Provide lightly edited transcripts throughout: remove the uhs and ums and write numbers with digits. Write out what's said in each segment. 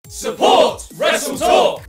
Support WrestleTalk!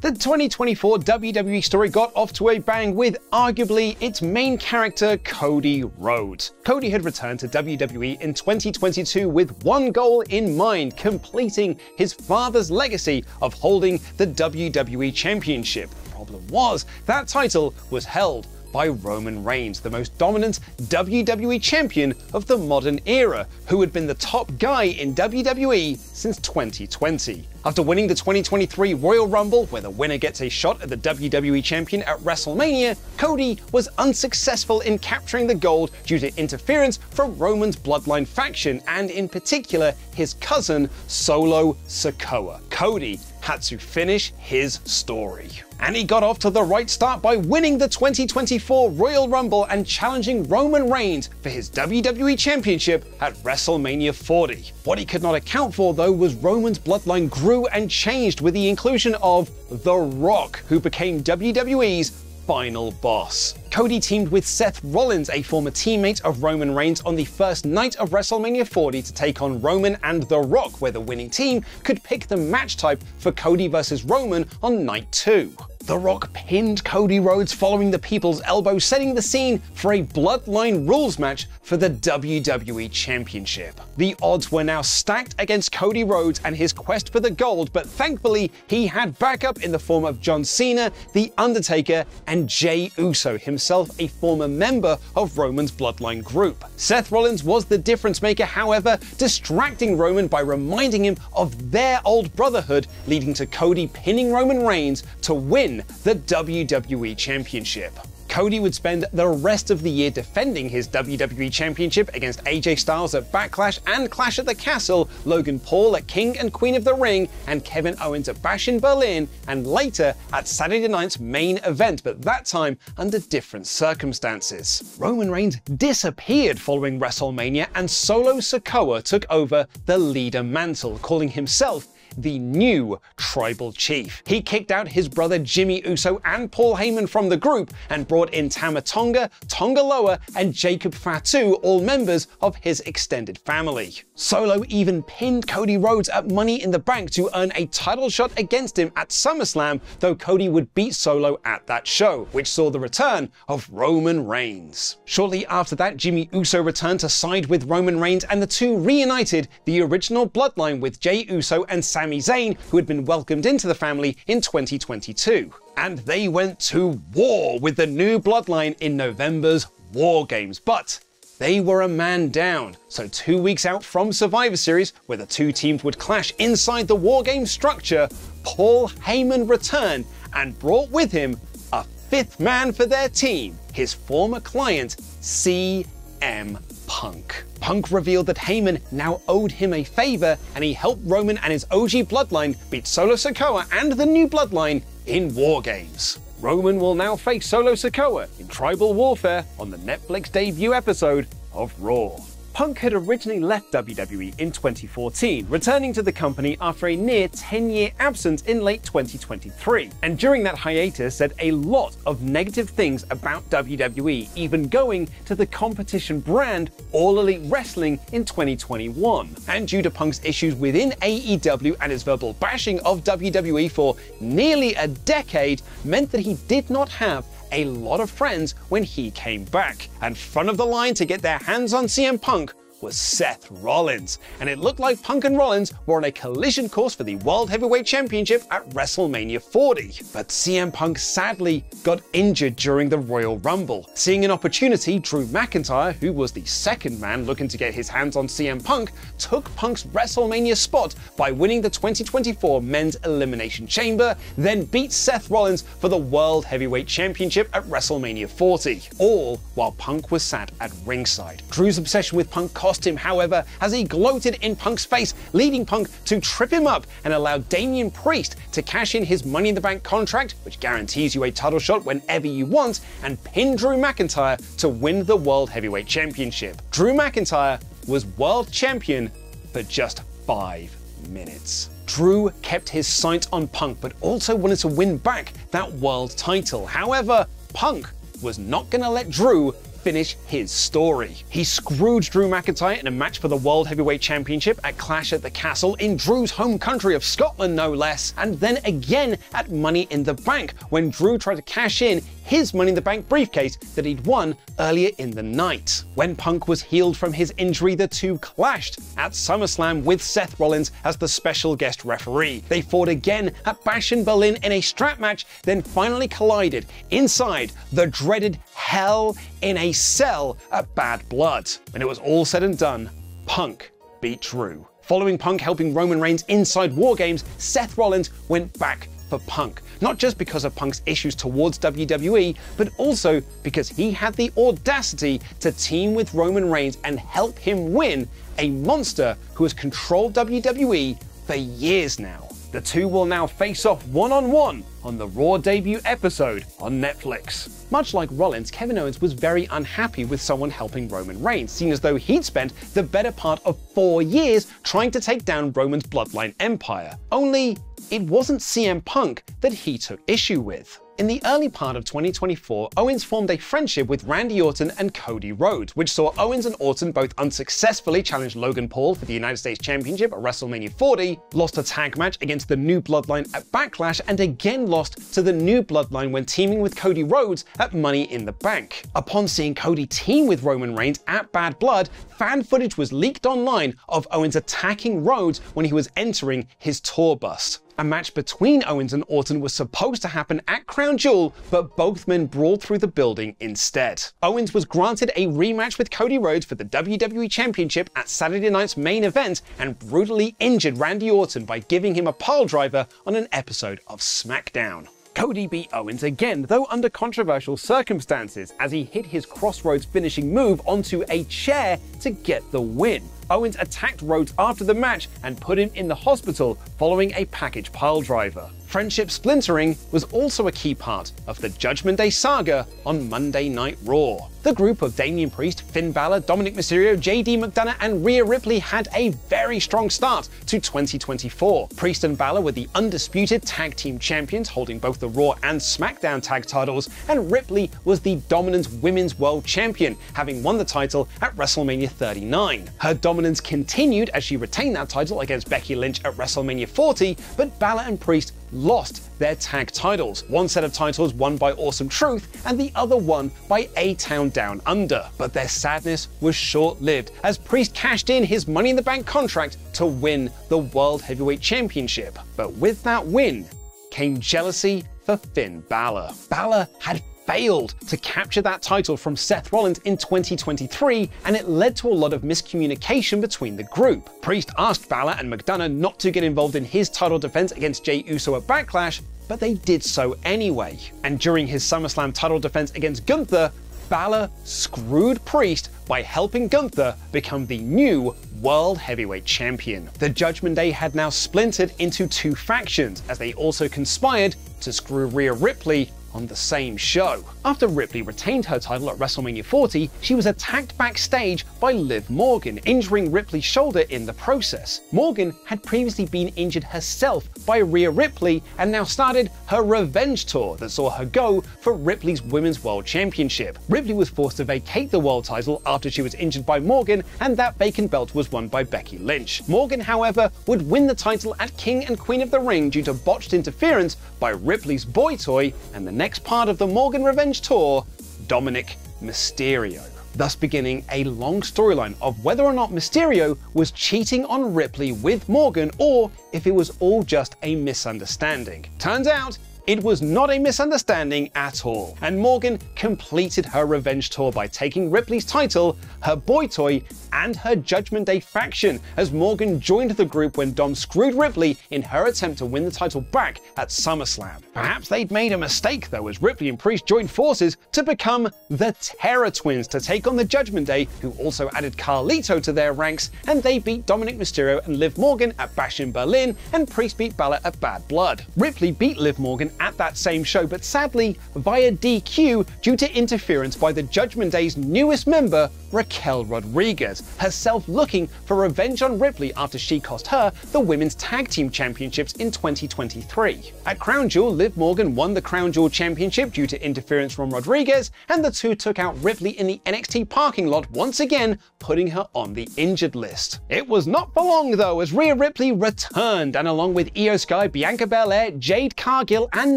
The 2024 WWE story got off to a bang with arguably its main character, Cody Rhodes. Cody had returned to WWE in 2022 with one goal in mind, completing his father's legacy of holding the WWE Championship. The problem was, that title was held by Roman Reigns, the most dominant WWE champion of the modern era, who had been the top guy in WWE since 2020. After winning the 2023 Royal Rumble, where the winner gets a shot at the WWE champion at WrestleMania, Cody was unsuccessful in capturing the gold due to interference from Roman's bloodline faction, and in particular his cousin Solo Sikoa. Cody had to finish his story. And he got off to the right start by winning the 2024 Royal Rumble and challenging Roman Reigns for his WWE Championship at WrestleMania 40. What he could not account for, though, was Roman's bloodline grew and changed with the inclusion of The Rock, who became WWE's final boss. Cody teamed with Seth Rollins, a former teammate of Roman Reigns, on the first night of WrestleMania 40 to take on Roman and The Rock, where the winning team could pick the match type for Cody versus Roman on night 2. The Rock pinned Cody Rhodes following the People's Elbow, setting the scene for a Bloodline Rules match for the WWE Championship. The odds were now stacked against Cody Rhodes and his quest for the gold, but thankfully he had backup in the form of John Cena, The Undertaker, and Jey Uso, himself a former member of Roman's Bloodline group. Seth Rollins was the difference maker, however, distracting Roman by reminding him of their old brotherhood, leading to Cody pinning Roman Reigns to win the WWE Championship. Cody would spend the rest of the year defending his WWE Championship against AJ Styles at Backlash and Clash at the Castle, Logan Paul at King and Queen of the Ring, and Kevin Owens at Bash in Berlin, and later at Saturday night's main event, but that time under different circumstances. Roman Reigns disappeared following WrestleMania, and Solo Sikoa took over the leader mantle, calling himself the new Tribal Chief. He kicked out his brother Jimmy Uso and Paul Heyman from the group and brought in Tama Tonga, Tonga Loa, and Jacob Fatu, all members of his extended family. Solo even pinned Cody Rhodes at Money in the Bank to earn a title shot against him at SummerSlam, though Cody would beat Solo at that show, which saw the return of Roman Reigns. Shortly after that, Jimmy Uso returned to side with Roman Reigns, and the two reunited the original bloodline with Jey Uso and Sami Zayn, who had been welcomed into the family in 2022. And they went to war with the new bloodline in November's War Games, but they were a man down. So 2 weeks out from Survivor Series, where the two teams would clash inside the War Games structure, Paul Heyman returned and brought with him a fifth man for their team, his former client, CM Punk. Punk revealed that Heyman now owed him a favor, and he helped Roman and his OG bloodline beat Solo Sikoa and the new bloodline in War Games. Roman will now face Solo Sikoa in Tribal Warfare on the Netflix debut episode of Raw. Punk had originally left WWE in 2014, returning to the company after a near 10-year absence in late 2023, and during that hiatus said a lot of negative things about WWE, even going to the competition brand All Elite Wrestling in 2021. And due to Punk's issues within AEW and his verbal bashing of WWE for nearly a decade, meant that he did not have a lot of friends when he came back. And front of the line to get their hands on CM Punk was Seth Rollins, and it looked like Punk and Rollins were on a collision course for the World Heavyweight Championship at WrestleMania 40. But CM Punk sadly got injured during the Royal Rumble. Seeing an opportunity, Drew McIntyre, who was the second man looking to get his hands on CM Punk, took Punk's WrestleMania spot by winning the 2024 Men's Elimination Chamber, then beat Seth Rollins for the World Heavyweight Championship at WrestleMania 40, all while Punk was sat at ringside. Drew's obsession with Punk cost him, however, as he gloated in Punk's face, leading Punk to trip him up and allow Damian Priest to cash in his Money in the Bank contract, which guarantees you a title shot whenever you want, and pin Drew McIntyre to win the World Heavyweight Championship. Drew McIntyre was world champion for just 5 minutes. Drew kept his sights on Punk, but also wanted to win back that world title. However, Punk was not going to let Drew finish his story. He screwed Drew McIntyre in a match for the World Heavyweight Championship at Clash at the Castle in Drew's home country of Scotland, no less, and then again at Money in the Bank when Drew tried to cash in his Money in the Bank briefcase that he'd won earlier in the night. When Punk was healed from his injury, the two clashed at SummerSlam with Seth Rollins as the special guest referee. They fought again at Bash in Berlin in a strap match, then finally collided inside the dreaded Hell in a Cell at Bad Blood. When it was all said and done, Punk beat Drew. Following Punk helping Roman Reigns inside War Games, Seth Rollins went back for Punk. Not just because of Punk's issues towards WWE, but also because he had the audacity to team with Roman Reigns and help him win, a monster who has controlled WWE for years now. The two will now face off one-on-one on the Raw debut episode on Netflix. Much like Rollins, Kevin Owens was very unhappy with someone helping Roman Reigns, seen as though he'd spent the better part of 4 years trying to take down Roman's bloodline empire. Only, it wasn't CM Punk that he took issue with. In the early part of 2024, Owens formed a friendship with Randy Orton and Cody Rhodes, which saw Owens and Orton both unsuccessfully challenge Logan Paul for the United States Championship at WrestleMania 40, lost a tag match against the New Bloodline at Backlash, and again lost to the New Bloodline when teaming with Cody Rhodes at Money in the Bank. Upon seeing Cody team with Roman Reigns at Bad Blood, fan footage was leaked online of Owens attacking Rhodes when he was entering his tour bus. A match between Owens and Orton was supposed to happen at Crown Jewel, but both men brawled through the building instead. Owens was granted a rematch with Cody Rhodes for the WWE Championship at Saturday night's main event and brutally injured Randy Orton by giving him a piledriver on an episode of SmackDown. Cody beat Owens again, though under controversial circumstances, as he hit his Crossroads finishing move onto a chair to get the win. Owens attacked Rhodes after the match and put him in the hospital following a package piledriver. Friendship splintering was also a key part of the Judgment Day saga on Monday Night Raw. The group of Damian Priest, Finn Balor, Dominic Mysterio, JD McDonough, and Rhea Ripley had a very strong start to 2024. Priest and Balor were the undisputed tag team champions, holding both the Raw and SmackDown tag titles, and Ripley was the dominant women's world champion, having won the title at WrestleMania 39. Her dominance continued as she retained that title against Becky Lynch at WrestleMania 40, but Balor and Priest lost their tag titles. One set of titles won by Awesome Truth and the other won by A-Town Down Under. But their sadness was short-lived as Priest cashed in his Money in the Bank contract to win the World Heavyweight Championship. But with that win came jealousy for Finn Balor. Balor had failed to capture that title from Seth Rollins in 2023, and it led to a lot of miscommunication between the group. Priest asked Balor and McDonough not to get involved in his title defense against Jey Uso at Backlash, but they did so anyway. And during his SummerSlam title defense against Gunther, Balor screwed Priest by helping Gunther become the new World Heavyweight Champion. The Judgment Day had now splintered into two factions, as they also conspired to screw Rhea Ripley on the same show. After Ripley retained her title at WrestleMania 40, she was attacked backstage by Liv Morgan, injuring Ripley's shoulder in the process. Morgan had previously been injured herself by Rhea Ripley and now started her revenge tour that saw her go for Ripley's Women's World Championship. Ripley was forced to vacate the world title after she was injured by Morgan, and that vacant belt was won by Becky Lynch. Morgan, however, would win the title at King and Queen of the Ring due to botched interference by Ripley's boy toy and the next part of the Morgan Revenge Tour, Dominic Mysterio. Thus beginning a long storyline of whether or not Mysterio was cheating on Ripley with Morgan or if it was all just a misunderstanding. Turns out, it was not a misunderstanding at all, and Morgan completed her revenge tour by taking Ripley's title, her boy toy, and her Judgment Day faction, as Morgan joined the group when Dom screwed Ripley in her attempt to win the title back at SummerSlam. Perhaps they'd made a mistake though, as Ripley and Priest joined forces to become the Terror Twins to take on the Judgment Day, who also added Carlito to their ranks, and they beat Dominic Mysterio and Liv Morgan at Bash in Berlin, and Priest beat Balor at Bad Blood. Ripley beat Liv Morgan again at that same show, but sadly via DQ due to interference by the Judgment Day's newest member, Raquel Rodriguez, herself looking for revenge on Ripley after she cost her the Women's Tag Team Championships in 2023. At Crown Jewel, Liv Morgan won the Crown Jewel Championship due to interference from Rodriguez, and the two took out Ripley in the NXT parking lot once again, putting her on the injured list. It was not for long though, as Rhea Ripley returned, and along with Io Sky, Bianca Belair, Jade Cargill, and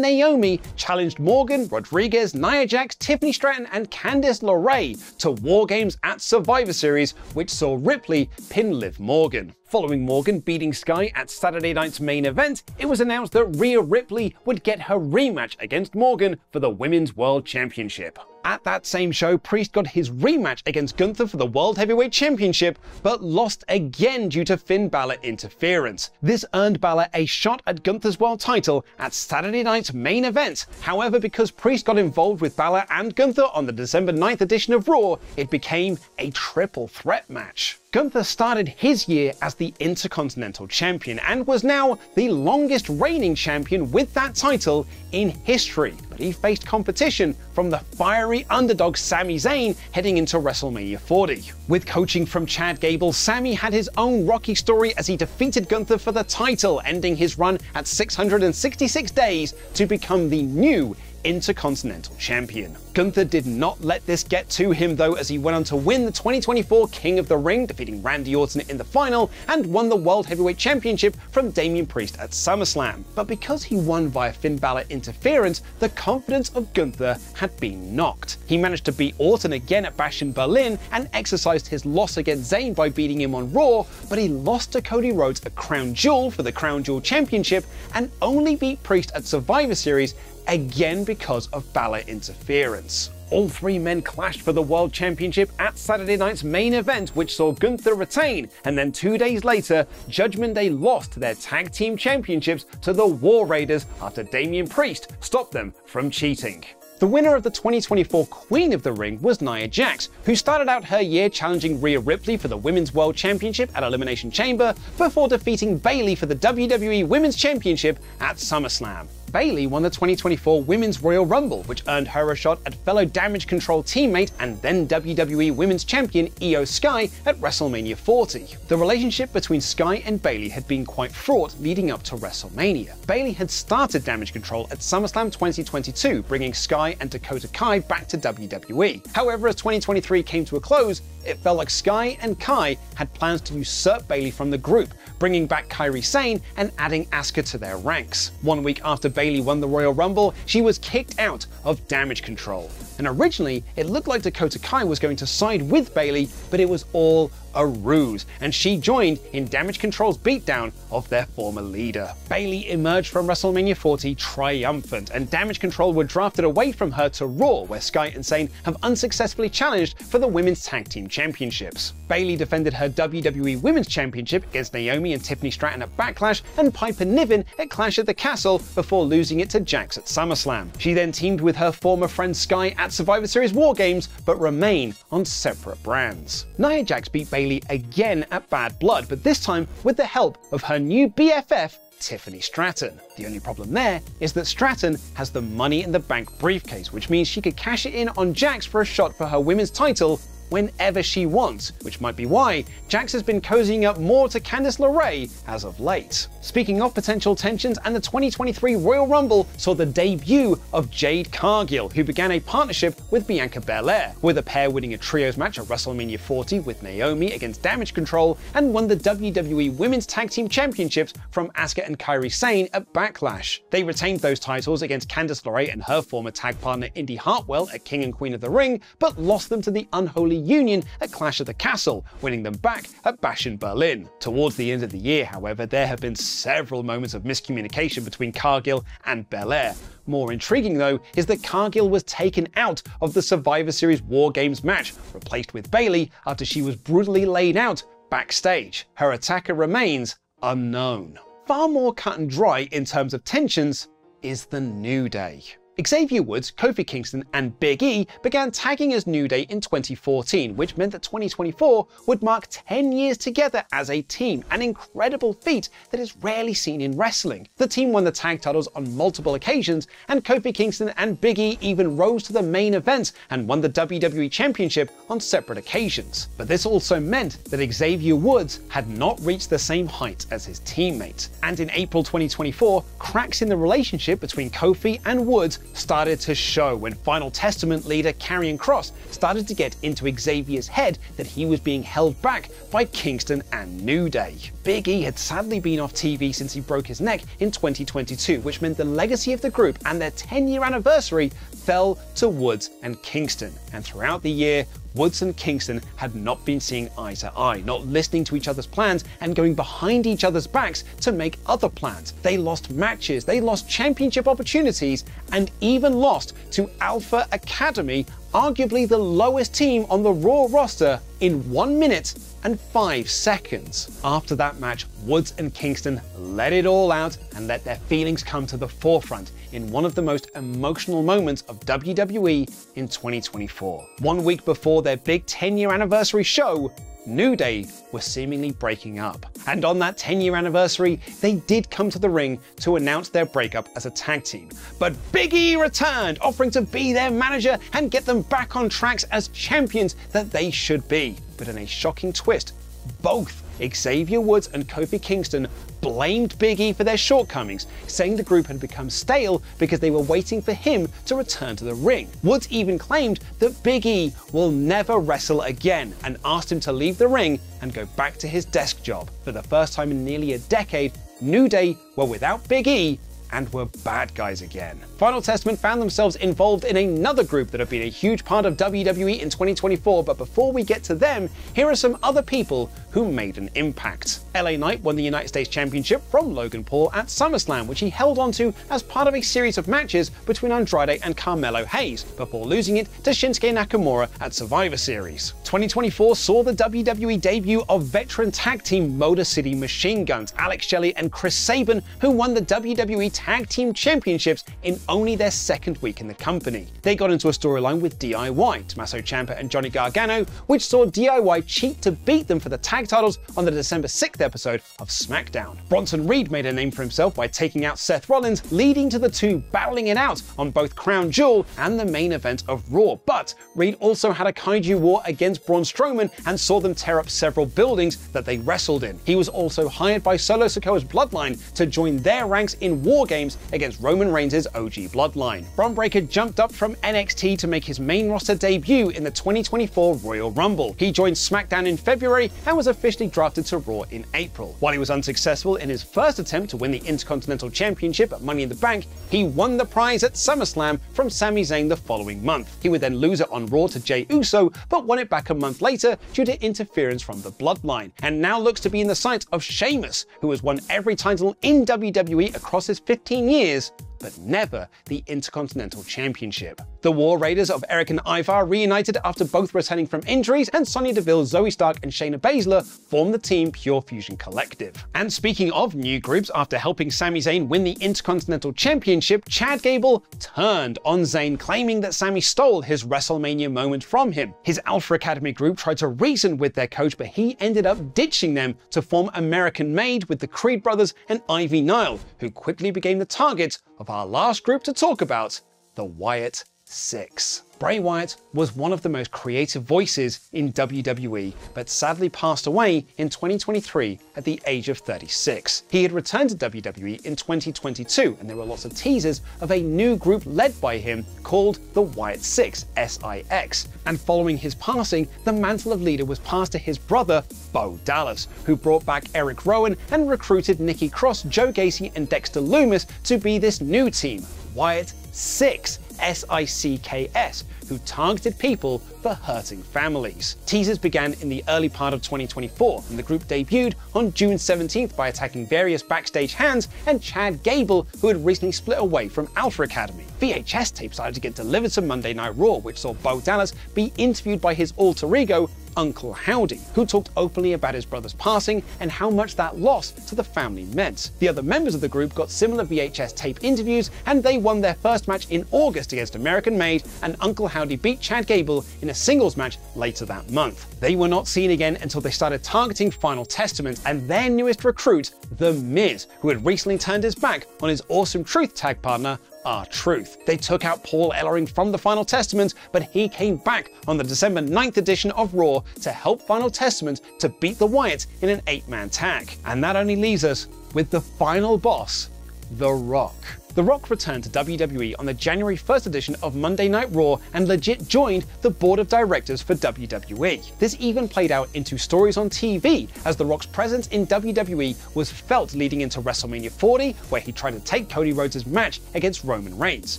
Naomi, challenged Morgan, Rodriguez, Nia Jax, Tiffany Stratton, and Candice LeRae to War Games at Survivor Series, which saw Ripley pin Liv Morgan. Following Morgan beating Sky at Saturday night's main event, it was announced that Rhea Ripley would get her rematch against Morgan for the Women's World Championship. At that same show, Priest got his rematch against Gunther for the World Heavyweight Championship, but lost again due to Finn Balor interference. This earned Balor a shot at Gunther's world title at Saturday night's main event. However, because Priest got involved with Balor and Gunther on the December 9th edition of Raw, it became a triple threat match. Gunther started his year as the Intercontinental Champion and was now the longest reigning champion with that title in history, but he faced competition from the fiery underdog Sami Zayn heading into WrestleMania 40. With coaching from Chad Gable, Sami had his own rocky story as he defeated Gunther for the title, ending his run at 666 days to become the new Intercontinental Champion. Gunther did not let this get to him though, as he went on to win the 2024 King of the Ring, defeating Randy Orton in the final, and won the World Heavyweight Championship from Damian Priest at SummerSlam. But because he won via Finn Balor interference, the confidence of Gunther had been knocked. He managed to beat Orton again at Bash in Berlin and exercised his loss against Zayn by beating him on Raw, but he lost to Cody Rhodes at Crown Jewel for the Crown Jewel Championship and only beat Priest at Survivor Series, again because of Balor interference. All three men clashed for the World Championship at Saturday night's main event, which saw Gunther retain, and then 2 days later, Judgment Day lost their Tag Team Championships to the War Raiders after Damian Priest stopped them from cheating. The winner of the 2024 Queen of the Ring was Nia Jax, who started out her year challenging Rhea Ripley for the Women's World Championship at Elimination Chamber before defeating Bayley for the WWE Women's Championship at SummerSlam. Bayley won the 2024 Women's Royal Rumble, which earned her a shot at fellow Damage Control teammate and then WWE Women's Champion Io Sky at WrestleMania 40. The relationship between Sky and Bayley had been quite fraught leading up to WrestleMania. Bayley had started Damage Control at SummerSlam 2022, bringing Sky and Dakota Kai back to WWE. However, as 2023 came to a close, it felt like Sky and Kai had plans to usurp Bayley from the group, bringing back Kairi Sane and adding Asuka to their ranks. 1 week after Bayley won the Royal Rumble, she was kicked out of Damage Control. And originally, it looked like Dakota Kai was going to side with Bayley, but it was all a ruse, and she joined in Damage Control's beatdown of their former leader. Bayley emerged from WrestleMania 40 triumphant, and Damage Control were drafted away from her to Raw, where Sky and Sane have unsuccessfully challenged for the Women's Tag Team Championships. Bayley defended her WWE Women's Championship against Naomi and Tiffany Stratton at Backlash and Piper Niven at Clash at the Castle before losing it to Jax at SummerSlam. She then teamed with her former friend Sky at Survivor Series War Games, but remain on separate brands. Nia Jax beat Bayley again at Bad Blood, but this time with the help of her new BFF, Tiffany Stratton. The only problem there is that Stratton has the Money in the Bank briefcase, which means she could cash it in on Jax for a shot for her women's title whenever she wants, which might be why Jax has been cozying up more to Candice LeRae as of late. Speaking of potential tensions, and the 2023 Royal Rumble saw the debut of Jade Cargill, who began a partnership with Bianca Belair, with the pair winning a trios match at WrestleMania 40 with Naomi against Damage Control, and won the WWE Women's Tag Team Championships from Asuka and Kairi Sane at Backlash. They retained those titles against Candice LeRae and her former tag partner Indy Hartwell at King and Queen of the Ring, but lost them to the Unholy Union at Clash at the Castle, winning them back at Bash in Berlin. Towards the end of the year, however, there have been several moments of miscommunication between Cargill and Belair. More intriguing though is that Cargill was taken out of the Survivor Series War Games match, replaced with Bayley after she was brutally laid out backstage. Her attacker remains unknown. Far more cut and dry in terms of tensions is the New Day. Xavier Woods, Kofi Kingston, and Big E began tagging as New Day in 2014, which meant that 2024 would mark 10 years together as a team, an incredible feat that is rarely seen in wrestling. The team won the tag titles on multiple occasions, and Kofi Kingston and Big E even rose to the main event and won the WWE Championship on separate occasions. But this also meant that Xavier Woods had not reached the same height as his teammate. And in April 2024, cracks in the relationship between Kofi and Woods started to show when Final Testament leader Karrion Kross started to get into Xavier's head that he was being held back by Kingston and New Day. Big E had sadly been off TV since he broke his neck in 2022, which meant the legacy of the group and their 10-year anniversary fell to Woods and Kingston. And throughout the year, Woods and Kingston had not been seeing eye to eye, not listening to each other's plans and going behind each other's backs to make other plans. They lost matches, they lost championship opportunities, and even lost to Alpha Academy, arguably the lowest team on the Raw roster, in 1 minute and 5 seconds. After that match, Woods and Kingston let it all out and let their feelings come to the forefront in one of the most emotional moments of WWE in 2024. 1 week before their big 10-year anniversary show, New Day were seemingly breaking up. And on that 10-year anniversary, they did come to the ring to announce their breakup as a tag team. But Big E returned, offering to be their manager and get them back on tracks as champions that they should be. But in a shocking twist, both Xavier Woods and Kofi Kingston blamed Big E for their shortcomings, saying the group had become stale because they were waiting for him to return to the ring. Woods even claimed that Big E will never wrestle again and asked him to leave the ring and go back to his desk job. For the first time in nearly a decade, New Day were without Big E and were bad guys again. Final Testament found themselves involved in another group that have been a huge part of WWE in 2024, but before we get to them, here are some other people who made an impact. LA Knight won the United States Championship from Logan Paul at SummerSlam, which he held onto as part of a series of matches between Andrade and Carmelo Hayes, before losing it to Shinsuke Nakamura at Survivor Series. 2024 saw the WWE debut of veteran tag team Motor City Machine Guns, Alex Shelley and Chris Sabin, who won the WWE Tag Team Championships in only their second week in the company. They got into a storyline with DIY, Tommaso Ciampa and Johnny Gargano, which saw DIY cheat to beat them for the tag titles on the December 6th episode of SmackDown. Bronson Reed made a name for himself by taking out Seth Rollins, leading to the two battling it out on both Crown Jewel and the main event of Raw. But Reed also had a kaiju war against Braun Strowman and saw them tear up several buildings that they wrestled in. He was also hired by Solo Sikoa's bloodline to join their ranks in War Games against Roman Reigns' OG bloodline. Bron Breakker jumped up from NXT to make his main roster debut in the 2024 Royal Rumble. He joined SmackDown in February and was officially drafted to Raw in April. While he was unsuccessful in his first attempt to win the Intercontinental Championship at Money in the Bank, he won the prize at SummerSlam from Sami Zayn the following month. He would then lose it on Raw to Jey Uso, but won it back a month later due to interference from the bloodline, and now looks to be in the sights of Sheamus, who has won every title in WWE across his 15 years, but never the Intercontinental Championship. The War Raiders of Eric and Ivar reunited after both returning from injuries, and Sonya Deville, Zoe Stark, and Shayna Baszler formed the team Pure Fusion Collective. And speaking of new groups, after helping Sami Zayn win the Intercontinental Championship, Chad Gable turned on Zayn, claiming that Sami stole his WrestleMania moment from him. His Alpha Academy group tried to reason with their coach, but he ended up ditching them to form American Made with the Creed brothers and Ivy Nile, who quickly became the target of our last group to talk about, the Wyatt Six. Bray Wyatt was one of the most creative voices in WWE, but sadly passed away in 2023 at the age of 36. He had returned to WWE in 2022, and there were lots of teasers of a new group led by him called the Wyatt Six, S-I-X. And following his passing, the mantle of leader was passed to his brother, Bo Dallas, who brought back Eric Rowan and recruited Nikki Cross, Joe Gacy, and Dexter Lumis to be this new team, Wyatt Six, S-I-C-K-S, who targeted people for hurting families. Teasers began in the early part of 2024, and the group debuted on June 17th by attacking various backstage hands and Chad Gable, who had recently split away from Alpha Academy. VHS tapes started to get delivered to Monday Night Raw, which saw Bo Dallas be interviewed by his alter ego, Uncle Howdy, who talked openly about his brother's passing and how much that loss to the family meant. The other members of the group got similar VHS tape interviews, and they won their first match in August against American Made, and Uncle Howdy beat Chad Gable in a singles match later that month. They were not seen again until they started targeting Final Testament and their newest recruit, The Miz, who had recently turned his back on his Awesome Truth tag partner, R-Truth. They took out Paul Ellering from the Final Testament, but he came back on the December 9th edition of Raw to help Final Testament to beat the Wyatts in an 8-man tag. And that only leaves us with the final boss, The Rock. The Rock returned to WWE on the January 1st edition of Monday Night Raw and legit joined the board of directors for WWE. This even played out into stories on TV, as The Rock's presence in WWE was felt leading into WrestleMania 40, where he tried to take Cody Rhodes' match against Roman Reigns.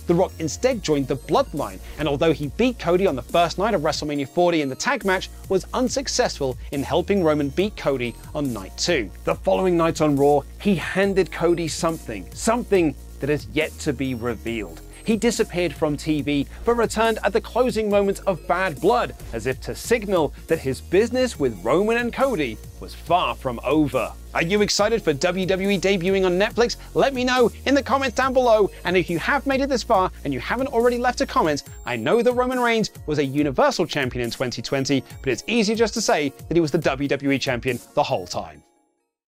The Rock instead joined the Bloodline, and although he beat Cody on the first night of WrestleMania 40 in the tag match, was unsuccessful in helping Roman beat Cody on night 2. The following night on Raw, he handed Cody something that is yet to be revealed. He disappeared from TV, but returned at the closing moments of Bad Blood, as if to signal that his business with Roman and Cody was far from over. Are you excited for WWE debuting on Netflix? Let me know in the comments down below, and if you have made it this far and you haven't already left a comment, I know that Roman Reigns was a Universal Champion in 2020, but it's easier just to say that he was the WWE Champion the whole time.